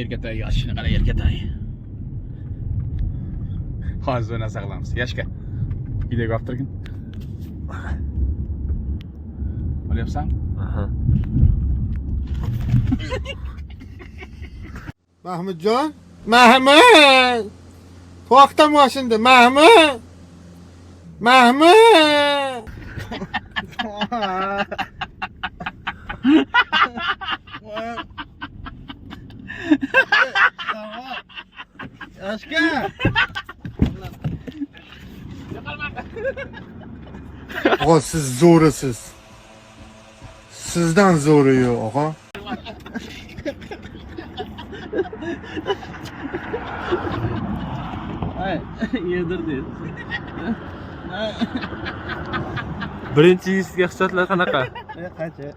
Erkatoy yoshini qara, Erkatoy. Hozir buni saqlamiz. Yashka. Videoga olib turgin. Olyapsan? Aha. Mahmudjon, Mahmud. To'xta mashinada, Mahmud. Mahmud. Yashka. Og'a, siz zo'risiz. Sizdan zo'ri yo'q, og'a. Ay, yedirdi. Birinchi hissga hisoblar qanaqa? Qancha?